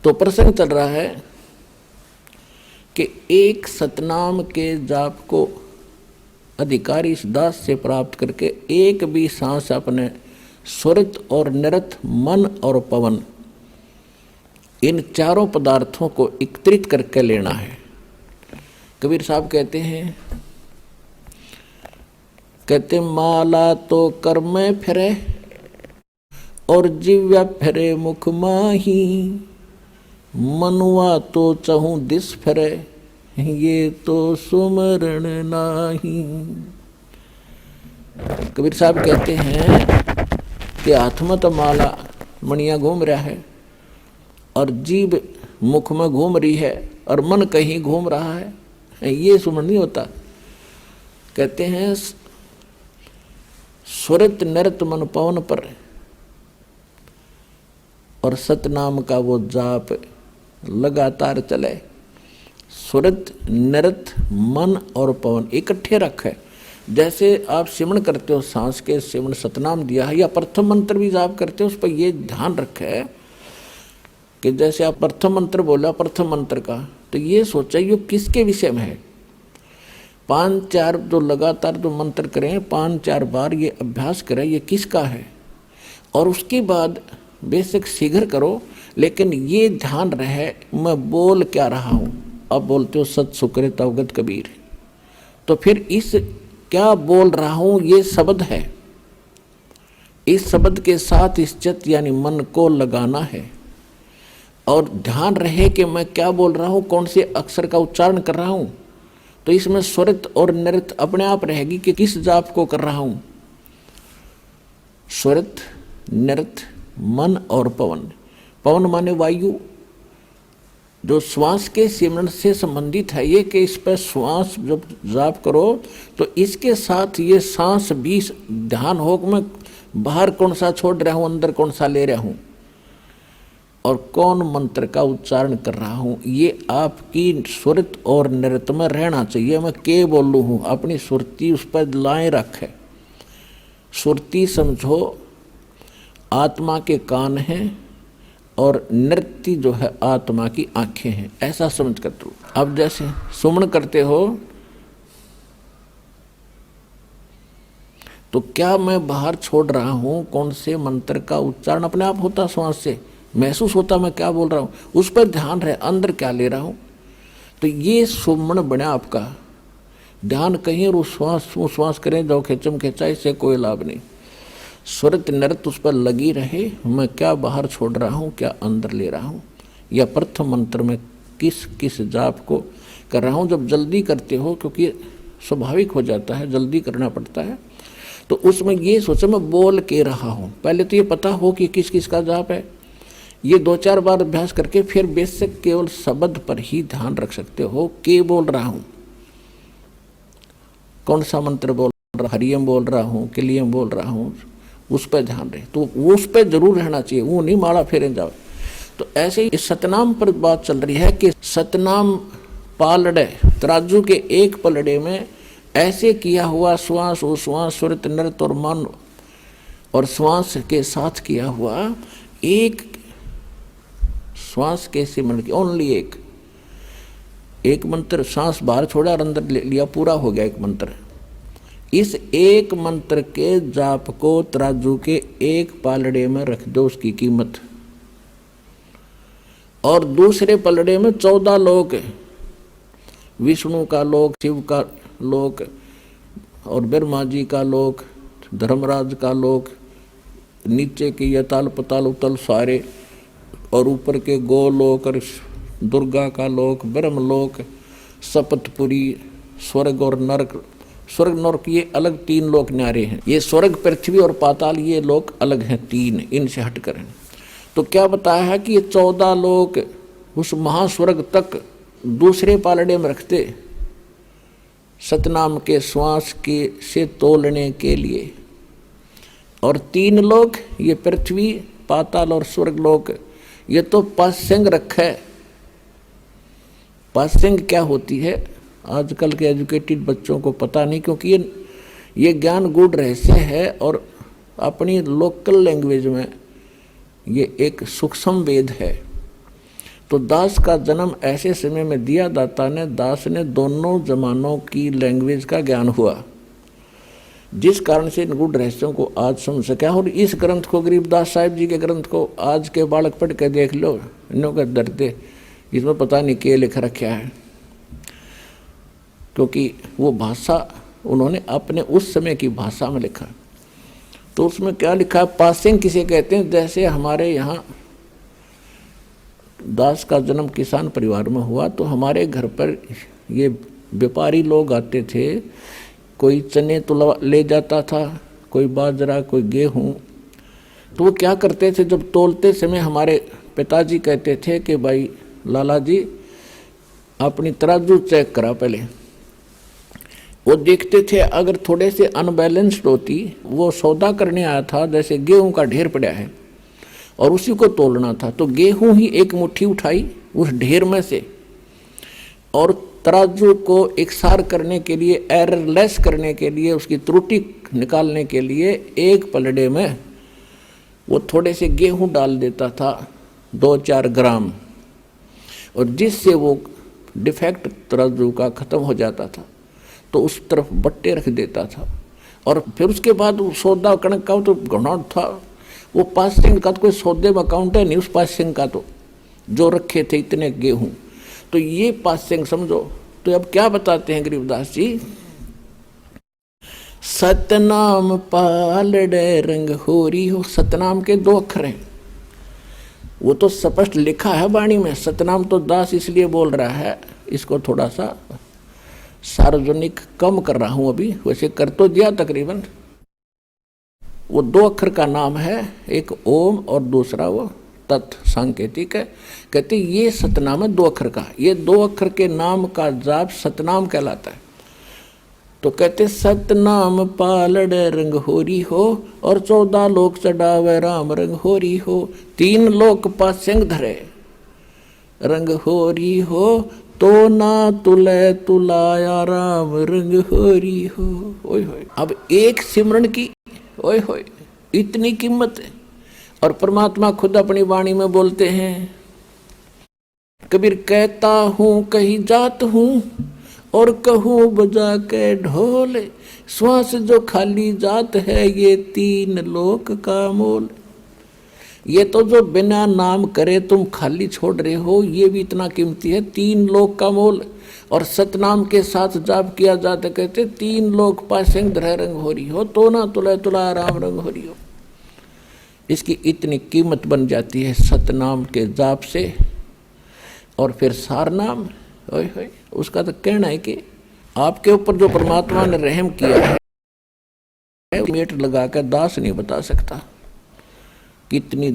तो प्रसंग चल रहा है कि एक सतनाम के जाप को अधिकारी इस दास से प्राप्त करके एक भी सांस अपने सुरत और निरत मन और पवन इन चारों पदार्थों को एकत्रित करके लेना है। कबीर साहब कहते माला तो कर में फिरे और जिव्या फिरे मुख माही, मनुआ तो चहूँ दिस फिरे ये तो सुमरण नाही। कबीर साहब कहते हैं कि हाथ में तो माला मणिया घूम रहा है और जीभ मुख में घूम रही है और मन कहीं घूम रहा है, ये सुमरण नहीं होता। कहते हैं सुरत नृत मन पवन पर और सतनाम का वो जाप लगातार चले। सुरत नृत मन और पवन इकट्ठे रखे। जैसे आप सिमरण करते हो सांस के सिमरण सतनाम दिया है, या प्रथम मंत्र भी जाप करते हो उस पर ये ध्यान रखे कि जैसे आप प्रथम मंत्र बोला प्रथम मंत्र का, तो ये सोचा ये किसके विषय में है। 5-4 जो लगातार जो मंत्र करें 5-4 बार ये अभ्यास करें ये किसका है, और उसके बाद बेशक शीघ्र करो लेकिन ये ध्यान रहे मैं बोल क्या रहा हूँ। अब बोलते हो सत सुकृत अवगत कबीर, तो फिर इस क्या बोल रहा हूँ ये शब्द है, इस शब्द के साथ इस चित्त यानी मन को लगाना है और ध्यान रहे कि मैं क्या बोल रहा हूँ, कौन से अक्षर का उच्चारण कर रहा हूँ। तो इसमें स्वरित और नृत अपने आप रहेगी कि किस जाप को कर रहा हूँ। स्वरित नृत मन और पवन। पवन माने वायु, जो श्वास के सिमरण से संबंधित है ये कि इस पर श्वास जब जाप करो तो इसके साथ ये सांस भी ध्यान हो कि मैं बाहर कौन सा छोड़ रहा हूँ अंदर कौन सा ले रहा हूँ और कौन मंत्र का उच्चारण कर रहा हूँ। ये आपकी सुरत और नृत में रहना चाहिए। मैं के बोलू हूँ अपनी सुरती उस पर लाए रखे। सुरती समझो आत्मा के कान हैं और नृत्य जो है आत्मा की आंखें हैं, ऐसा समझ कर दो। अब जैसे सुमन करते हो तो क्या मैं बाहर छोड़ रहा हूँ कौन से मंत्र का उच्चारण अपने आप होता, श्वास से महसूस होता मैं क्या बोल रहा हूँ, उस पर ध्यान रहे अंदर क्या ले रहा हूँ। तो ये सुमन बने आपका ध्यान कहीं और श्वास करें जाओ खेचम खेचा, इससे कोई लाभ नहीं। स्वरत नृत उस पर लगी रहे, मैं क्या बाहर छोड़ रहा हूँ क्या अंदर ले रहा हूँ, या प्रथम मंत्र में किस किस जाप को कर रहा हूँ। जब जल्दी करते हो क्योंकि स्वाभाविक हो जाता है जल्दी करना पड़ता है, तो उसमें ये सोचो मैं बोल के रहा हूँ। पहले तो ये पता हो कि किस किस का जाप है, ये 2-4 बार अभ्यास करके फिर बेसिक केवल शब्द पर ही ध्यान रख सकते हो। के बोल रहा हूँ, कौन सा मंत्र बोल रहा, हरियम बोल रहा हूँ किलियम बोल रहा हूँ, उस पर ध्यान रहे। तो वो उस पर जरूर रहना चाहिए, वो नहीं माला फेरे जाओ। तो ऐसे ही इस सतनाम पर बात चल रही है कि सतनाम पालड़े तराजू के एक पलड़े में ऐसे किया हुआ श्वास उश्वास सुरत नृत और मन और श्वास के साथ किया हुआ एक श्वास के सिमरण की ओनली एक मंत्र सांस बाहर छोड़ा और अंदर ले लिया, पूरा हो गया एक मंत्र। इस एक मंत्र के जाप को तराजू के एक पालड़े में रख दो उसकी कीमत, और दूसरे पलड़े में 14 लोक, विष्णु का लोक, शिव का लोक और ब्रह्मा जी का लोक, धर्मराज का लोक, नीचे के यताल पताल उतल सारे, और ऊपर के गोलोक और दुर्गा का लोक, ब्रह्मलोक, सपतपुरी, स्वर्ग और नरक। स्वर्ग नरक ये अलग 3 लोक न्यारे हैं, ये स्वर्ग पृथ्वी और पाताल ये लोक अलग हैं 3, इनसे हटकर हैं। तो क्या बताया है कि ये 14 लोक उस महास्वर्ग तक दूसरे पालड़े में रखते सतनाम के श्वास के से तोलने के लिए, और 3 लोक ये पृथ्वी पाताल और स्वर्ग लोक ये तो पासंग रखा है। पासंग क्या होती है आजकल के एजुकेटेड बच्चों को पता नहीं, क्योंकि ये ज्ञान गूढ़ रहस्य है और अपनी लोकल लैंग्वेज में ये एक सूक्ष्म वेद है। तो दास का जन्म ऐसे समय में दिया दाता ने, दास ने दोनों जमानों की लैंग्वेज का ज्ञान हुआ, जिस कारण से इन गूढ़ रहस्यों को आज समझ सका। और इस ग्रंथ को, गरीबदास साहिब जी के ग्रंथ को आज के बालक पढ़ के देख लो, इन्हों का डरते इसमें पता नहीं क्या लिख रखा है, क्योंकि वो भाषा उन्होंने अपने उस समय की भाषा में लिखा। तो उसमें क्या लिखा है, पासिंग किसे कहते हैं। जैसे हमारे यहाँ दास का जन्म किसान परिवार में हुआ, तो हमारे घर पर ये व्यापारी लोग आते थे, कोई चने तो ले जाता था, कोई बाजरा, कोई गेहूँ। तो वो क्या करते थे, जब तोलते समय हमारे पिताजी कहते थे कि भाई लाला जी अपनी तराजू चेक करा पहले। वो देखते थे अगर थोड़े से अनबैलेंस्ड होती, वो सौदा करने आया था, जैसे गेहूं का ढेर पड़ा है और उसी को तोलना था, तो गेहूं ही एक मुट्ठी उठाई उस ढेर में से, और तराजू को एकसार करने के लिए, एररलेस करने के लिए, उसकी त्रुटि निकालने के लिए एक पलड़े में वो थोड़े से गेहूं डाल देता था, 2-4 ग्राम, और जिससे वो डिफेक्ट तराजू का ख़त्म हो जाता था। तो उस तरफ बट्टे रख देता था, और फिर उसके बाद वो सौदा कणक का तो घना था, वो पासिंग का तो कोई सौदे में अकाउंट है नहीं उस पासिंग का, तो जो रखे थे इतने गेहूं, तो ये पासिंग समझो। तो अब क्या बताते हैं गरीबदास जी, सतनाम पालड़े रंग होरी हो। सतनाम के 2 अक्षर हैं, वो तो स्पष्ट लिखा है वाणी में। सतनाम तो दास इसलिए बोल रहा है, इसको थोड़ा सा सार्वजनिक कम कर रहा हूं अभी, वैसे कर तो दिया तकरीबन। वो 2 अक्षर का नाम है, एक ओम और दूसरा वो तत् सांकेतिक है। कहते ये सतनाम है 2 अक्षर का, ये 2 अक्षर के नाम का जाप सतनाम कहलाता है। तो कहते सतनाम पालड़ रंग होरी हो, और 14 लोक चढ़ावे राम रंग होरी हो। 3 लोक पासेंग धरे रंग होरी हो, तो ना तुले तुलाया राम रंग होरी हो। ओए होए, अब एक सिमरन की ओए होए इतनी कीमत है। और परमात्मा खुद अपनी वाणी में बोलते हैं, कबीर कहता हूँ कहीं जात हूँ, और कहूँ बजा के ढोल, श्वास जो खाली जात है ये 3 लोक का मोल। ये तो जो बिना नाम करे तुम खाली छोड़ रहे हो, ये भी इतना कीमती है, 3 लोक का मोल। और सतनाम के साथ जाप किया जाते, कहते 3 लोक पासेंग धरे रंग हो रही हो, तो ना तुला तुला राम रंग हो रही हो। इसकी इतनी कीमत बन जाती है सतनाम के जाप से। और फिर सारनाम, ओए होए, उसका तो कहना है कि आपके ऊपर जो परमात्मा ने रहम किया है, मेट लगा कर दास नहीं बता सकता कितनी